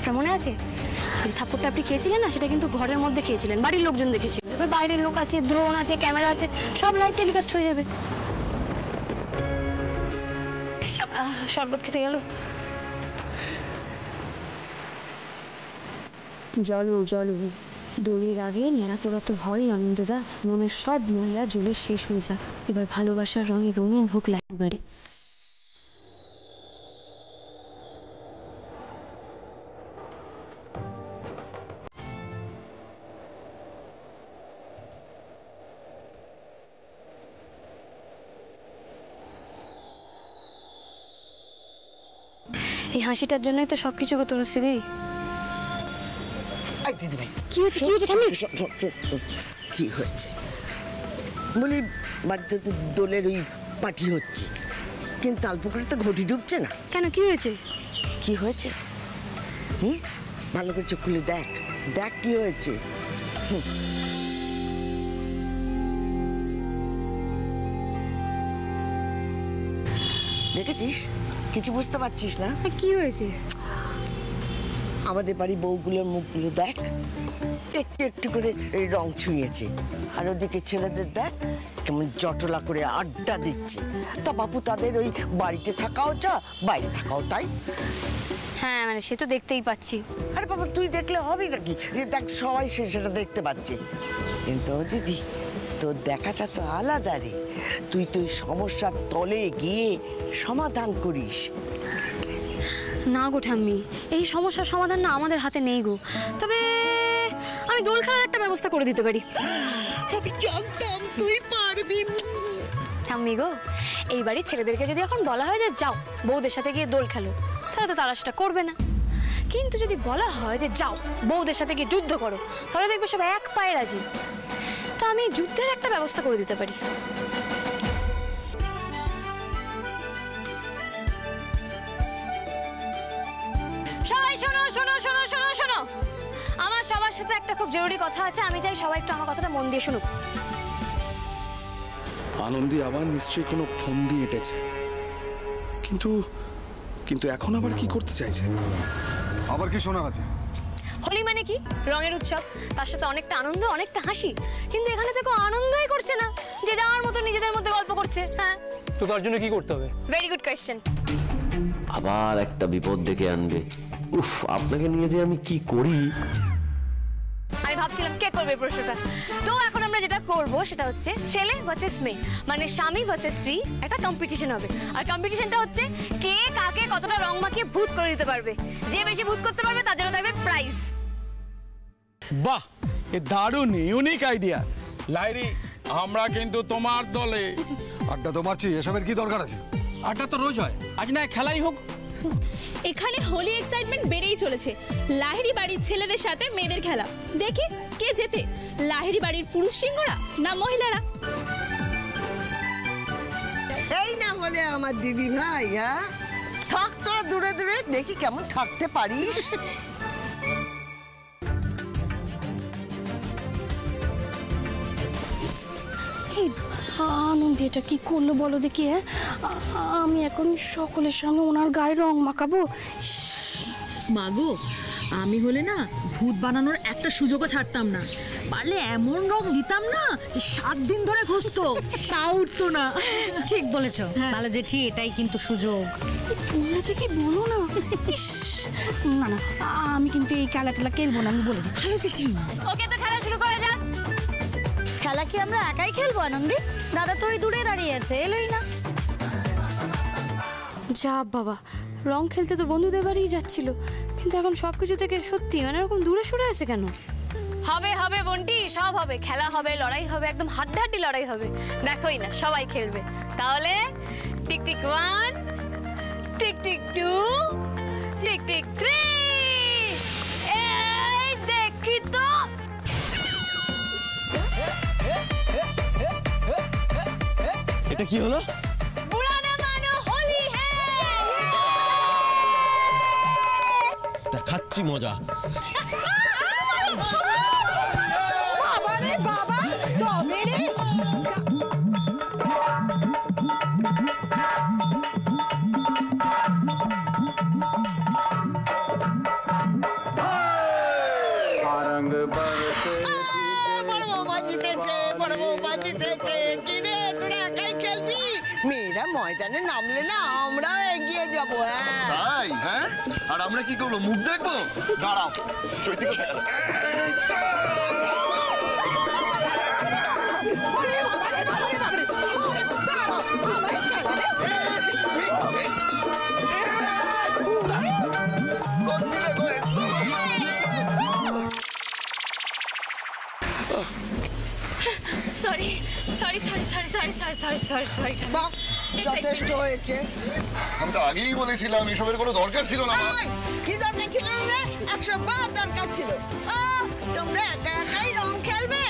আপনার মনে আছে যে থাপ্পড়টা আপনি খেয়েছিলেন না, সেটা কিন্তু ঘরের মধ্যে খেয়েছিলেন, বাড়ির লোকজন দেখেছিল। এবার বাইরের লোক আছে, ড্রোন আছে, ক্যামেরা আছে, সব লাইভ টেলিকাস্ট হয়ে যাবে। শরবত খেতে গেল। জলু জলু দড়ির আগে নেড়া তোরা তো ভয়ই আনন্দদা, মনের সব মহিলা জ্বলে শেষ হয়ে যাক, এবার ভালোবাসার রঙে রঙিন হোক লাইব্রেরি। এই হাসিটার জন্যই তো সবকিছু গো তোর দিদি। দিদি ভাই কি হয়েছে, কি হয়েছে? কি হয়েছে বলি, বাড়িতে তো দোলের ওই পার্টি হচ্ছে, কিন্তু তালপুকুরে তো ঘটি ডুবছে না কেন, কি হয়েছে? কি হয়েছে? ভালো করে চোখ খুলে দেখ, দেখ কি হয়েছে। দেখেছিস? কিছু বুঝতে পারছিস না? কি হয়েছে? আমাদের বাড়ি বউগুলোর মুখগুলো দেখ, একটু একটু করে এই রং ছুঁয়েছে, আর ওদিকে ছেলেদের দেখ কেমন জটলা করে আড্ডা দিচ্ছে। তা বাপু তাদের ওই বাড়িতে থাকাও যা, বাইরে থাকাও তাই। হ্যাঁ মানে সে তো দেখতেই পাচ্ছি। আরে বাবা তুই দেখলে হবে নাকি, দেখ সবাই সেটা দেখতে পাচ্ছে। কিন্তু দিদি তোর দেখাটা তো আলাদা রে, তুই তো ওই সমস্যার তলে গিয়ে সমাধান করিস। না গো ঠাম্মি, এই সমস্যার সমাধান না আমাদের হাতে নেই গো, তবে আমি দোল খেলার একটা ব্যবস্থা করে দিতে পারি। আমি জানতাম তুই পারবি। ঠাম্মি গো, এই বাড়ির ছেলেদেরকে যদি এখন বলা হয় যে যাও বউদের সাথে গিয়ে দোল খেলো, তাহলে তো তারা সেটা করবে না। কিন্তু যদি বলা হয় যে যাও বউদের সাথে গিয়ে যুদ্ধ করো, তাহলে দেখবে সব এক পায়ে রাজি। তা আমি যুদ্ধের একটা ব্যবস্থা করে দিতে পারি। সবাই শোনো শোনো শোনো শোনো শোনো, আমার সবার সাথে একটা খুব জরুরি কথা আছে, আমি চাই সবাই একটু আমার কথাটা মন দিয়ে শুনুক। আনন্দী আবার নিশ্চয়ই কোনো ফোন দিয়ে এঁটেছে, কিন্তু কিন্তু এখন আবার কি করতে চাইছে? আবার কি শোনার আছে? হোলি মানে কি? রঙের উৎসব, তার সাথে অনেকটা আনন্দ, অনেকটা হাসি। কিন্তু এখানে তো কেউ আনন্দই করছে না, যে যাওয়ার মতো নিজেদের মধ্যে গল্প করছে। হ্যাঁ, তো তার জন্য কি করতে হবে? Very good question. আবার একটা বিপদ ডেকে আনবে। উফ, আপনাকে নিয়ে যে আমি কি করি। আমি ভাবছিলাম কে করবে প্রশ্নটা। তো এখন আমরা যেটা করব সেটা হচ্ছে ছেলে ভার্সেস মেয়ে, মানে স্বামী ভার্সেস স্ত্রী, একটা কম্পিটিশন হবে। আর কম্পিটিশনটা হচ্ছে কে কাকে কতটা রং মাখিয়ে ভূত করে দিতে পারবে। যে বেশি ভূত করতে পারবে তার জন্য থাকবে প্রাইজ। বাহ, এ দারুণ ইউনিক আইডিয়া। লাইরি, আমরা কিন্তু তোমার দলে। আড্ডা তো মারছি, এসবের কি দরকার আছে? আড্ডা তো রোজ হয়, আজ না খেলাই হোক। এখানে হোলি এক্সাইটমেন্ট বেড়েই চলেছে। লাহিড়ী বাড়ির ছেলেদের সাথে মেয়েদের খেলা, দেখি কে জেতে, লাহিড়ী বাড়ির পুরুষ সিংহরা না মহিলারা। এই না হলে আমার দিদি ভাই, হ্যাঁ থাক তোরা দূরে দূরে, দেখি কেমন থাকতে পারিস। আনন্দ এটা কি করলো বলো দেখি। হ্যাঁ, আমি এখন সকলের সামনে ওনার গায়ে রং মাখাবো। মাগো, আমি হলে না ভূত বানানোর একটা সুযোগও ছাড়তাম না, পারলে এমন রং দিতাম না যে 7 দিন ধরে ঘষতো, তা উঠতো না। ঠিক বলেছ, ভালো জেঠি, এটাই কিন্তু সুযোগ। তুমি যে কি বলো না। না না, আমি কিন্তু এই খেলা টেলা খেলবো না, আমি বলে দিচ্ছি। ভালো জেঠি, ওকে তো খেলা শুরু করা যাক। খেলা কি আমরা একাই খেলবো আনন্দী? দাদা তো ওই দূরে দাঁড়িয়ে আছে, এলোই না। যা বাবা, রং খেলতে তো বন্ধুদের বাড়িই যাচ্ছিল, কিন্তু এখন সবকিছু থেকে সত্যি মানে এরকম দূরে সরে আছে কেন? হবে হবে বন্টি, সব হবে, খেলা হবে, লড়াই হবে, একদম হাড্ডাহাড্ডি লড়াই হবে। দেখোই না সবাই খেলবে। তাহলে tick tick 1, tick tick 2, tick tick 3। এই দেখি তো, এটা কি হলো? বুড়ানা মানো হোলি হ্যায়। খাচ্ছি মজা। বাবা রে বাবা, তবে রে বড় বৌমা জিতেছে, বড় বৌমা জিতেছে। কি রে, তোরা একাই খেলবি? মেয়েরা ময়দানে নামলে না আমরাও এগিয়ে যাব। হ্যাঁ তাই? হ্যাঁ, আর আমরা কি করবো? মুখ দেখবো? দাঁড়াও, চৈতি কোথায় গেল? Sorry sorry sorry sorry sorry sorry sorry sorry sorry বাহ, যথেষ্ট হয়েছে। আমি তো আগেই বলেছিলাম এসবের কোনো দরকার ছিল না। এই, কি দরকার ছিল না? 100 বার দরকার ছিল। তোমরা একা একাই রং খেলবে?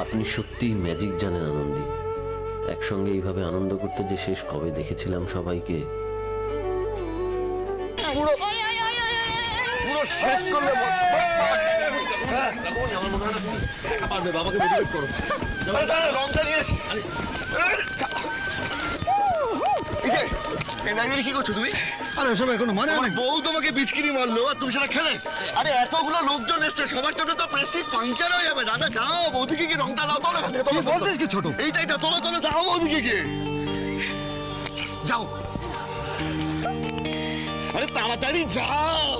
আপনি সত্যিই ম্যাজিক জানেন আনন্দী। একসঙ্গে এইভাবে আনন্দ করতে যে শেষ কবে দেখেছিলাম সবাইকে। পুরো শেষ করলে বাবাকে মোটিভেট করো। রংটা নিয়ে এসে কি করছো তুমি? আরে এসব এখন মানে আমার বউ তোমাকে বিচকিরি মারলো আর তুমি সেটা খেলে? আরে এতগুলো লোকজন এসছে, সবার জন্য তো প্রেস্টিজ পাংচার হয়ে যাবে। দাদা যাও, বৌদিকে কি রংটা দাও? তুমি বলতেছ কি ছোট? এইটাই তো, তোলো তোলো, যাও বৌদিকে গিয়ে যাও। আরে তাড়াতাড়ি যাও।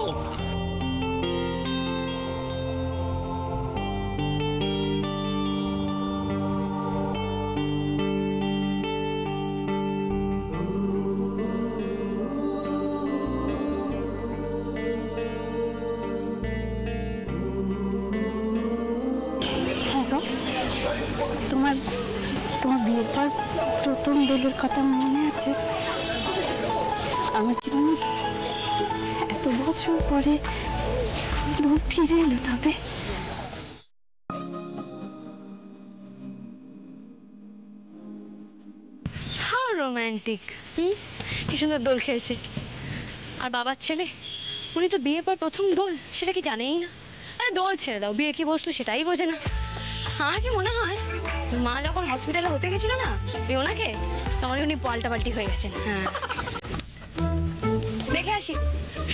তোমার তোমার বিয়ের পর প্রথম দোলের কথা মনে আছে? আমার জীবনে এত বছর পরে দোল ফিরে এলো। তবে রোমান্টিক, কি সুন্দর দোল খেলছে। আর বাবার ছেলে, উনি তো বিয়ের পর প্রথম দোল, সেটা কি জানেই না। আরে দোল ছেড়ে দাও, বিয়ে কি বস্তু সেটাই বোঝে না। আমার কি মনে হয় মা যখন হসপিটালে হতে গেছিল না ওনাকে, তখন উনি পাল্টাপাল্টি হয়ে গেছেন। হ্যাঁ, দেখে আসি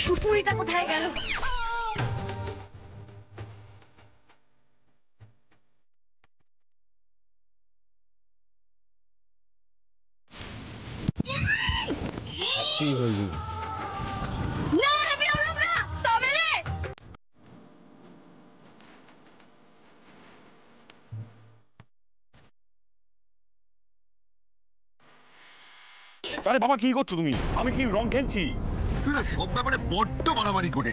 সুপুরিটা কোথায় গেল। আরে বাবা, কি করছো তুমি? আমি কি রং খেলছি? তুই না সব ব্যাপারে বড্ড বাড়াবাড়ি করে।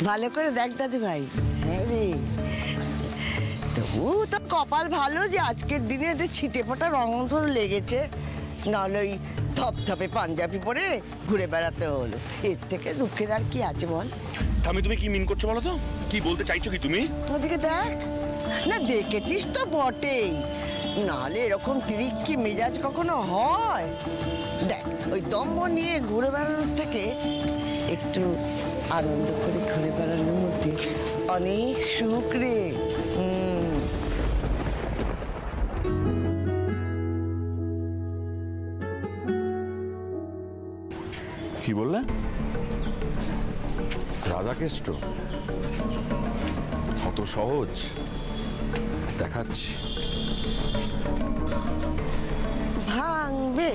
ভালো করে দেখ দাদু ভাই। হ্যাঁ রে, তবু তো কপাল ভালো যে আজকের দিনে একটা ছিটে ফোটা রং ধরে লেগেছে, নাহলে ওই ধপধপে পাঞ্জাবি পরে ঘুরে বেড়াতে হলো। এর থেকে দুঃখের আর কি আছে বল? তুমি কি মিন করছো বলো তো? কি বলতে চাইছো কি তুমি? ওদিকে দেখ না, দেখেছিস তো বটেই, নাহলে এরকম তিরিক্কি মেজাজ কখনো হয়? দেখ, ওই দম্ভ নিয়ে ঘুরে বেড়ানোর থেকে একটু আনন্দ করে ঘুরে বেড়ানোর মধ্যে অনেক সুখ রে। কি বললে? রাধাকেষ্ট অত সহজ দেখাচ্ছি। ভাঙবে,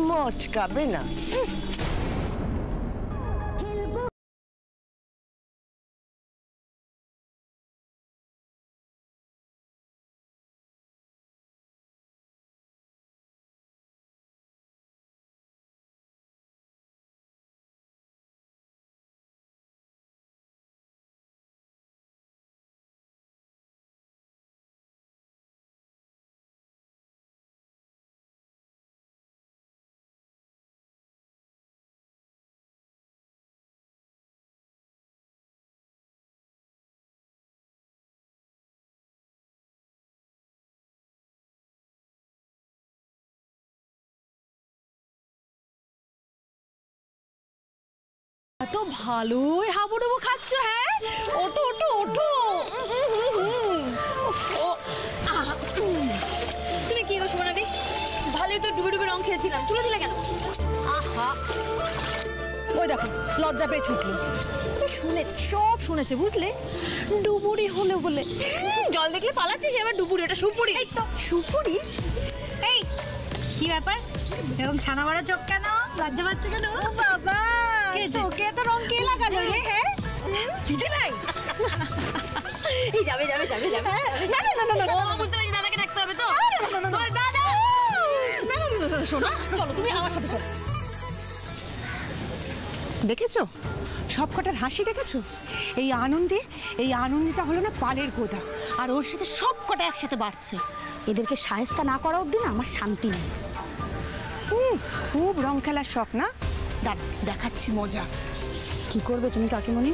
মচকাবে না। তো ভালোই হাবুডুবু খাচ্ছ। হ্যাঁ, ওঠো ওঠো ওঠো। তুমি কি গো সুমনাদি, ভালোই তো ডুবে ডুবে রং খেলছিলাম, তুলে দিলে কেন? আহা, ওই দেখো লজ্জা পেয়ে ছুটলো। শুনেছে, সব শুনেছে বুঝলে, ডুবুরি হলে বলে। জল দেখলে পালাচ্ছিস, এবার ডুবুরি, এটা সুপুরি। এই তো সুপুরি। এই কি ব্যাপার, এরকম ছানা মারা চোখ কেন, লজ্জা পাচ্ছে কেন? ও বাবা, তোকে তো রং কে লাগালো রে? হ্যাঁ দিদি ভাই, এই যাবে যাবে যাবে যাবে। না না না না, ও বুঝতে পারছি, দাদাকে ডাকতে হবে তো। বল দাদা। না না না, শোনো, চলো তুমি আমার সাথে চলো। দেখেছো সবকটার হাসি, দেখেছো? এই আনন্দটা হলো না পালের গোদা, আর ওর সাথে সবকটা একসাথে বাড়ছে। এদেরকে সায়স্তা না করা অবধি না আমার শান্তি নেই। খুব রং খেলার শখ না? দেখাচ্ছি মজা। কি করবে তুমি কাকিমণি?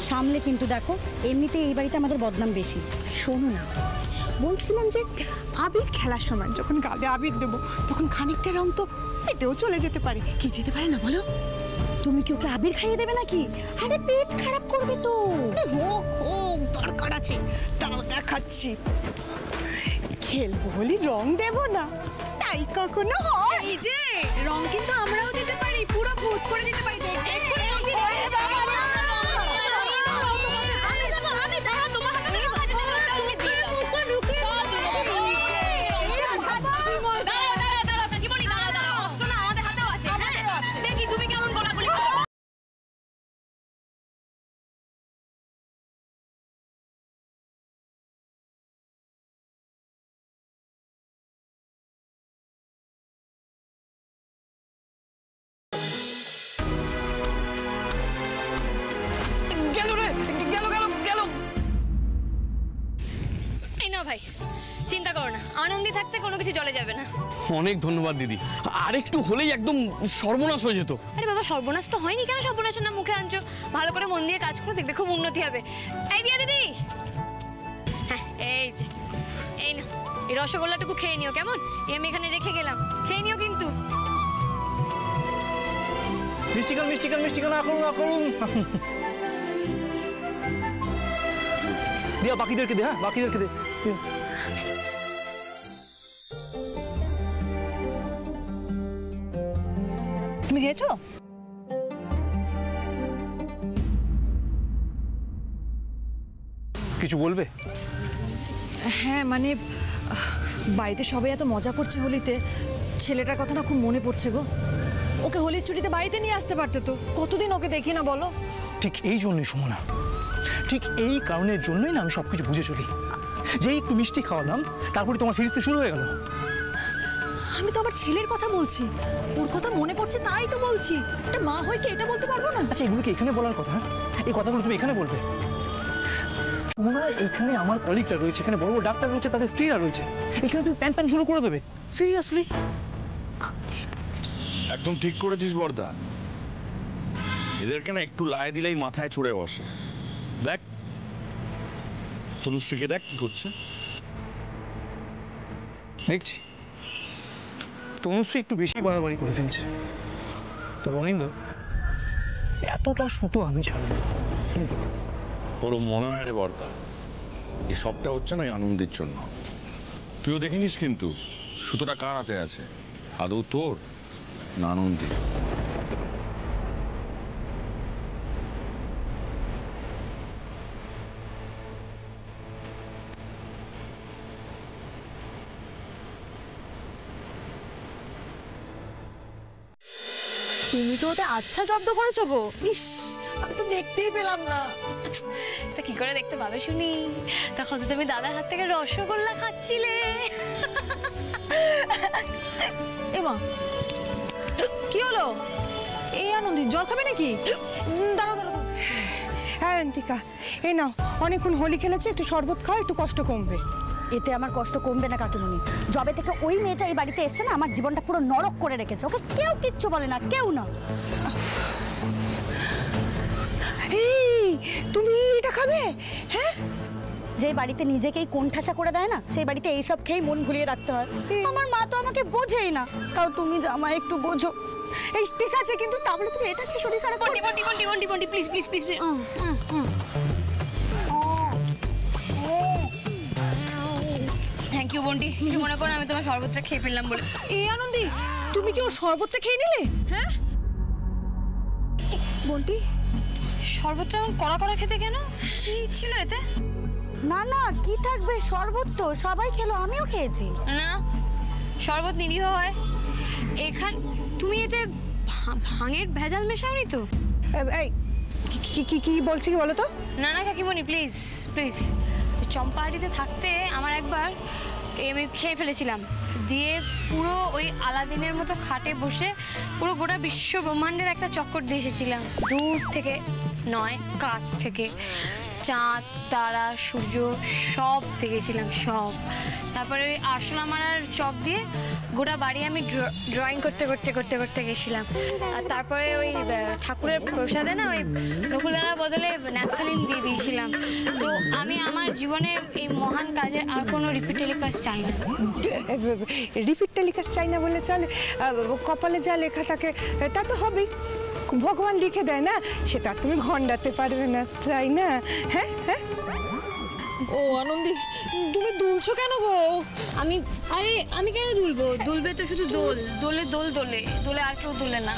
সামলে কিন্তু দেখো, এমনিতেই এই বাড়িতে আমাদের বদনাম বেশি। শোনো না, বলছিলাম যে আবির খেলার সময় যখন গালে আবির দেবো, তখন খানিকটা রং তো পেটেও চলে যেতে পারে। কি যেতে পারে না বলো? তুমি কি ওকে আবির খাইয়ে দেবে নাকি? আরে পেট খারাপ করবে তো। হোক হোক, দরকার আছে, তাও দেখাচ্ছি। খেলবো বলি রং দেবো না, তাই কখনো হয়? এই যে রং কিন্তু আমরাও দিতে পারি, পুরো ভূত করে দিতে পারি। ভাই চিন্তা করো না, আনন্দে থাকতে কোনো কিছু চলে যাবে না। অনেক ধন্যবাদ দিদি, আর একটু হলেই একদম সর্বনাশ হয়ে যেত। আরে বাবা, সর্বনাশ তো হয়নি, কেন সর্বনাশের নাম মুখে আনছো? ভালো করে মন দিয়ে কাজ করো, দেখবে খুব উন্নতি হবে। এই দিয়া দিদি, হ্যাঁ এই যে, এই না, এই রসগোল্লাটুকু খেয়ে নিও কেমন? আমি এখানে রেখে গেলাম, খেয়ে নিও কিন্তু। মিষ্টিকান না করুন। দিয়া বাকিদেরকে দে, হ্যাঁ বাকিদেরকে দে। তুমি দিয়েছো? কিছু বলবে? হ্যাঁ মানে বাড়িতে সবাই এত মজা করছে হোলিতে, ছেলেটার কথা না খুব মনে পড়ছে গো। ওকে হোলির ছুটিতে বাড়িতে নিয়ে আসতে পারতে তো, কতদিন ওকে দেখি না বলো। ঠিক এই জন্যই সুমনা, ঠিক এই কারণের জন্যই না আমি সবকিছু বুঝে চলি। যেই একটু মিষ্টি খাওয়ালাম, তারপরে তোমার ফিরতে শুরু হয়ে গেল। আমি তো আমার ছেলের কথা বলছি, ওর কথা মনে পড়ছে তাই তো বলছি। একটা মা হয়ে কি এটা বলতে পারবো না? আচ্ছা এগুলো কি এখানে বলার কথা? এই কথাগুলো তুমি এখানে বলবে? সুমনা, এখানে আমার কলিগরা রয়েছে, এখানে বড় বড় ডাক্তার রয়েছে, তাদের স্ত্রীরা রয়েছে, এখানে তুমি প্যান শুরু করে দেবে? সিরিয়াসলি? একদম ঠিক করেছিস বর্দা, এদেরকে না একটু লাই দিলেই মাথায় চড়ে বসে। দেখ তনুশ্রীকে, দেখ কি করছে। দেখছি তনুশ্রী একটু বেশি বাড়াবাড়ি করে ফেলছে। তো অনিন্দ, এতটা সুতো আমি ছাড়বো? তোর মনে হয় রে বর্দা, এই সবটা হচ্ছে না আনন্দের জন্য। তুইও দেখিনিস কিন্তু সুতোটা কার হাতে আছে, আদৌ তোর না আনন্দী? তুমি তো ওতে আচ্ছা জব্দ করেছো গো। ইস, আমি তো দেখতেই পেলাম না। তা কি করে দেখতে পাবে শুনি? তখন তো তুমি দাদার হাত থেকে রসগোল্লা খাচ্ছিলে। এমা, কি হলো? এই আনন্দি জল খাবে নাকি? দাঁড়াও দাঁড়াও। হ্যাঁ অন্তিকা, এই নাও, অনেকক্ষণ হোলি খেলেছো, একটু শরবত খাও, একটু কষ্ট কমবে। এতে আমার কষ্ট কমবে না কাকিমণি। যবে থেকে ওই মেয়েটা এই বাড়িতে এসছে না, আমার জীবনটা পুরো নরক করে রেখেছে। ওকে কেউ কিচ্ছু বলে না, কেউ না। এই তুমি এটা খাবে? হ্যাঁ, যে বাড়িতে নিজেকেই কোণঠাসা করে দেয় না, সেই বাড়িতে এইসব খেয়ে মন ভুলিয়ে রাখতে হয়। আমার মা তো আমাকে বোঝেই না, তাও তুমি জামা একটু বোঝো। এই ঠিক আছে, কিন্তু তাহলে তুমি এটা কি শরীর খারাপ Bunty Bunty Bunty Bunty Bunty please please please thank you Bunty, কিছু মনে করো আমি তোমার শরবতটা খেয়ে ফেললাম বলে। এই আনন্দি, তুমি কি ওর শরবতটা খেয়ে নিলে? হ্যাঁ বন্টি, শরবতটা এমন কড়া কড়া খেতে কেন? কি ছিল এতে? না না, কি থাকবে, শরবত তো সবাই খেলো, আমিও খেয়েছি। না, শরবত নিরীহ হয়। এখান তুমি এতে ভাঙের ভেজাল মেশাওনি তো? এই কি বলছি কি বলো তো? না না কাকিমণি, প্লিজ প্লিজ। চম্পাহাটিতে থাকতে আমার একবার আমি খেয়ে ফেলেছিলাম, দিয়ে পুরো ওই আলাদিনের মতো খাটে বসে পুরো গোটা বিশ্ব ব্রহ্মাণ্ডের একটা চক্কর দিয়ে এসেছিলাম। দূর থেকে নয়, কাছ থেকে। চাঁদ, তারা, সূর্য সব দেখেছিলাম, সব। তারপরে ওই আরশোলা মারার চক দিয়ে গোটা বাড়ি আমি ড্রয়িং করতে করতে করতে করতে গেছিলাম। আর তারপরে ওই ঠাকুরের প্রসাদে না ওই নকুলদানার বদলে ন্যাপথালিন দিয়ে দিয়েছিলাম। তো আমি আমার জীবনে এই মহান কাজের আর কোনো রিপিট টেলিকাস্ট চাই না। রিপিট টেলিকাস্ট চাই না বলে চলে? কপালে যা লেখা থাকে তা তো হবেই, ভগবান লিখে দেয় না, সেটা তুমি ঘন্ডাতে পারবে না, তাই না? হ্যাঁ হ্যাঁ। ও আনন্দি, তুমি দুলছো কেন গো? আমি কেন দুলবো? দুলবে তো শুধু দোল, দোলে দোল দোলে, দোলে আর কেউ দোলে না।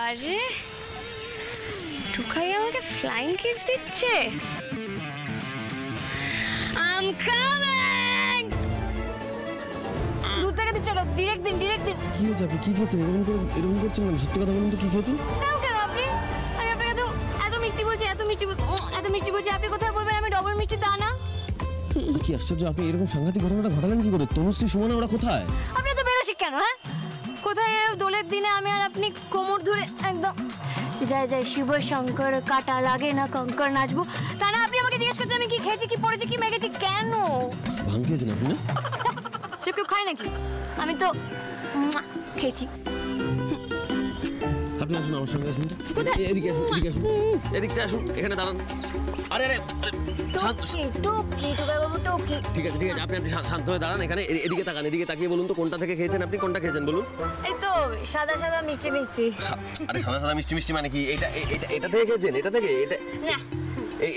আরে টুকাই আমাকে ফ্লাইং কিস দিচ্ছে। I'm coming! দূর থেকে দিচ্ছে, ডিরেক্ট দিন। কি হয়েছে আপনি? কি খেয়েছেন? এরকম করছেন কেন? সত্যি কথা বলুন তো, কি খেয়েছেন? কেন আপনি? আমি আপনাকে এত মিষ্টি বলছি, এত মিষ্টি বলছি, আপনি কোথায় বলবেন আমি ডবল মিষ্টি দানা? কি আশ্চর্য, আপনি এরকম সাংঘাতিক ঘটনাটা ঘটালেন কি করে? তনুশ্রী, সুমনা ওরা কোথায়? আপনি তো বেরোসি কেন? হ্যাঁ, কোথায় দোলের দিনে আমি আর আপনি কোমর ধরে একদম জয় জয় শিব শঙ্কর, কাটা লাগে না কঙ্কর নাচবো, তা না আপনি আমাকে জিজ্ঞেস করতে আমি কি খেয়েছি, কি পড়েছি, কি মেগেছি? কেন ভাঙ খেয়েছেন আপনি? না সে কেউ খায় নাকি? আমি তো খেয়েছি। আপনি আসুন আমার সঙ্গে, আসুন এদিকে আসুন, এদিকটা আসুন, এখানে দাঁড়ান। আরে টুকি ঠিক আছে আপনি শান্ত হয়ে দাঁড়ান এখানে, এদিকে তাকান, এদিকে তাকিয়ে বলুন তো কোনটা থেকে খেয়েছেন আপনি? কোনটা খেয়েছেন বলুন? এই তো সাদা সাদা মিষ্টি। আরে সাদা সাদা মিষ্টি মানে কি? এটা থেকে খেয়েছেন? এটা থেকে? এটা না,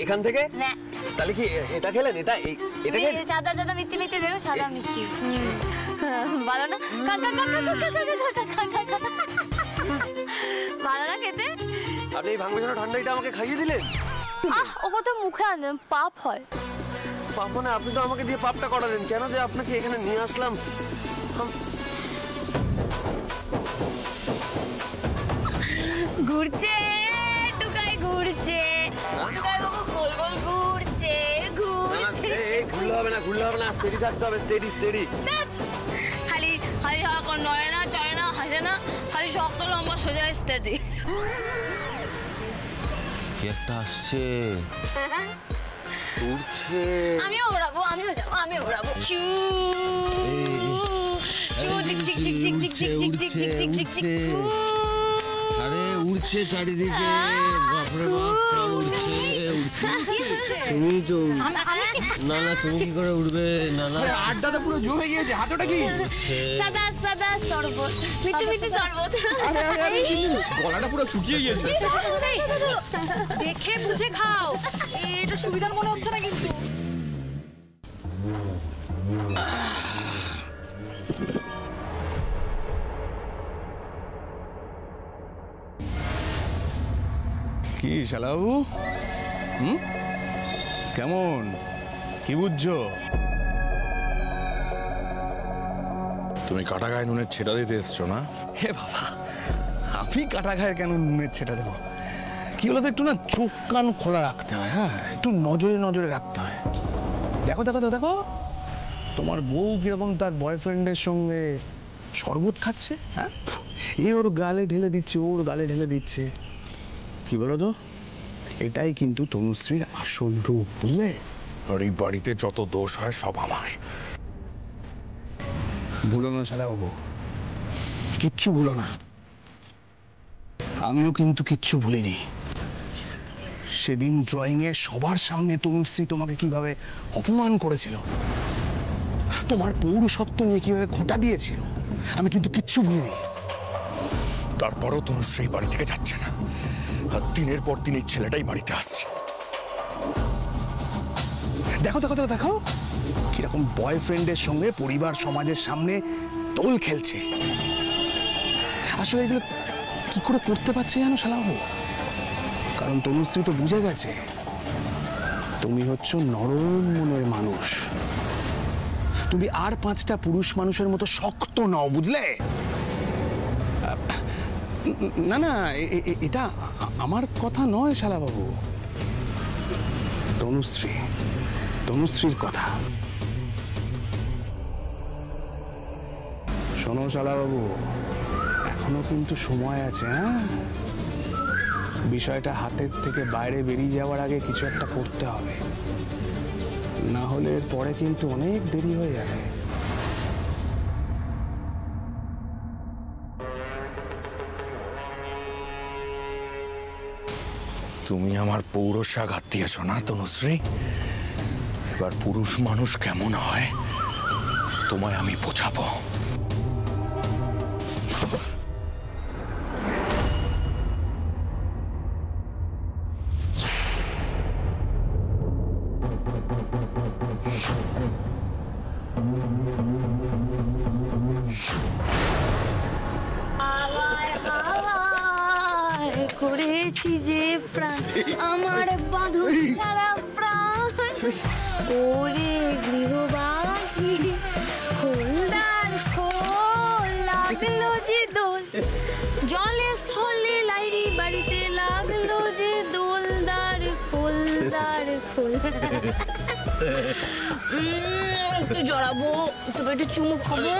এখান থেকে না। তাহলে কি এটা খেলেন? এটা খেলেন? সাদা সাদা মিষ্টি দেখো, সাদা মিষ্টি ভালো না? ভালো না খেতে? আপনি এই ভাঙ মেশানো ঠান্ডাটা আমাকে খাইয়ে দিলেন? ও কথা মুখে আনেন, পাপ হয়। পাপ মানে? আপনি তো আমাকে দিয়ে পাপটা করালেন। কেন যে আপনাকে এখানে নিয়ে আসলাম? ঘুরছে টুকাই, ঘুরছে টুকাই বাবু, গোল গোল ঘুরছে। ঘুরলে হবে না, স্টেডি থাকতে হবে, স্টেডি। খালি নয় না, চয় না, হাসে না, খালি শক্ত লম্বা সোজা স্টেডি। কি একটা আসছে, উড়ছে। আমিও ওড়াবো। আরে উড়ছে চারিদিকে, বাপরে বাপ, উড়ছে। তুমি তো না, তুমি কি করে উড়বে? না আড্ডাটা পুরো জমে গিয়েছে। হাতটা কি? সাদা শরবত, মিষ্টি শরবত। গলাটা পুরো শুকিয়ে গিয়েছে। দেখে বুঝে খাও, এটা সুবিধার মনে হচ্ছে না কিন্তু। কি শালাবু, কেমন, কি বুঝছো? তুমি কাটা গায়ে নুনের ছেটা দিতে এসছো না? হে বাবা, আমি কাটা গায়ে কেন নুনের ছেটা দেবো? কি বলতো, একটু না চোখ কান খোলা রাখতে হয়। হ্যাঁ, একটু নজরে রাখতে হয়। দেখো তোমার বউ কিরকম তার বয়ফ্রেন্ডের সঙ্গে শরবত খাচ্ছে। হ্যাঁ, ওর গালে ঢেলে দিচ্ছে, কি বলো তো? এটাই কিন্তু তনুশ্রীর আসল রূপ, বুঝলে? আর এই বাড়িতে যত দোষ হয় সব আমার। ভুলো না শালাবাবু, কিচ্ছু ভুলো না। আমিও কিন্তু কিচ্ছু ভুলিনি। সেদিন ড্রয়িংয়ে সবার সামনে তনুশ্রী তোমাকে কিভাবে অপমান করেছিল, তোমার পৌরসত্ব নিয়ে কিভাবে খোঁটা দিয়েছিল, আমি কিন্তু কিচ্ছু ভুলিনি। তারপরও তনুশ্রী বাড়ি থেকে যাচ্ছে না, আর দিনের পর দিন এই ছেলেটাই বাড়িতে আসছে। দেখো দেখো দেখো দেখো কিরকম বয়ফ্রেন্ডের সঙ্গে পরিবার সমাজের সামনে দোল খেলছে। আসলে এগুলো কি করে করতে পারছে জানো শালাবাবু? কারণ তনুশ্রী তো বুঝে গেছে তুমি হচ্ছ নরম মনের মানুষ, তুমি আর 5টা পুরুষ মানুষের মতো শক্ত নও, বুঝলে? না না, এটা আমার কথা নয় শালাবাবু, তনুশ্রীর কথা। শোনো শালাবাবু, এখনো কিন্তু সময় আছে। হ্যাঁ, বিষয়টা হাতের থেকে বাইরে বেরিয়ে যাওয়ার আগে কিছু একটা করতে হবে, না হলে এর পরে কিন্তু অনেক দেরি হয়ে যাবে। তুমি আমার পৌরসা ঘাত দিয়েছ না তনুশ্রী? এবার পুরুষ মানুষ কেমন হয় তোমায় আমি বোঝাবো। করেছি যে প্রাণ আমার বাঁধন ছাড়া প্রাণ, ওরে গৃহবাসী খোলদার খোল, লাগলো যে দোল জলে স্থলে লাইরি বাড়িতে, লাগলো যে দোলদার খোলদার খোল। একটু জড়াবো, তবে একটু চুমু খাবো।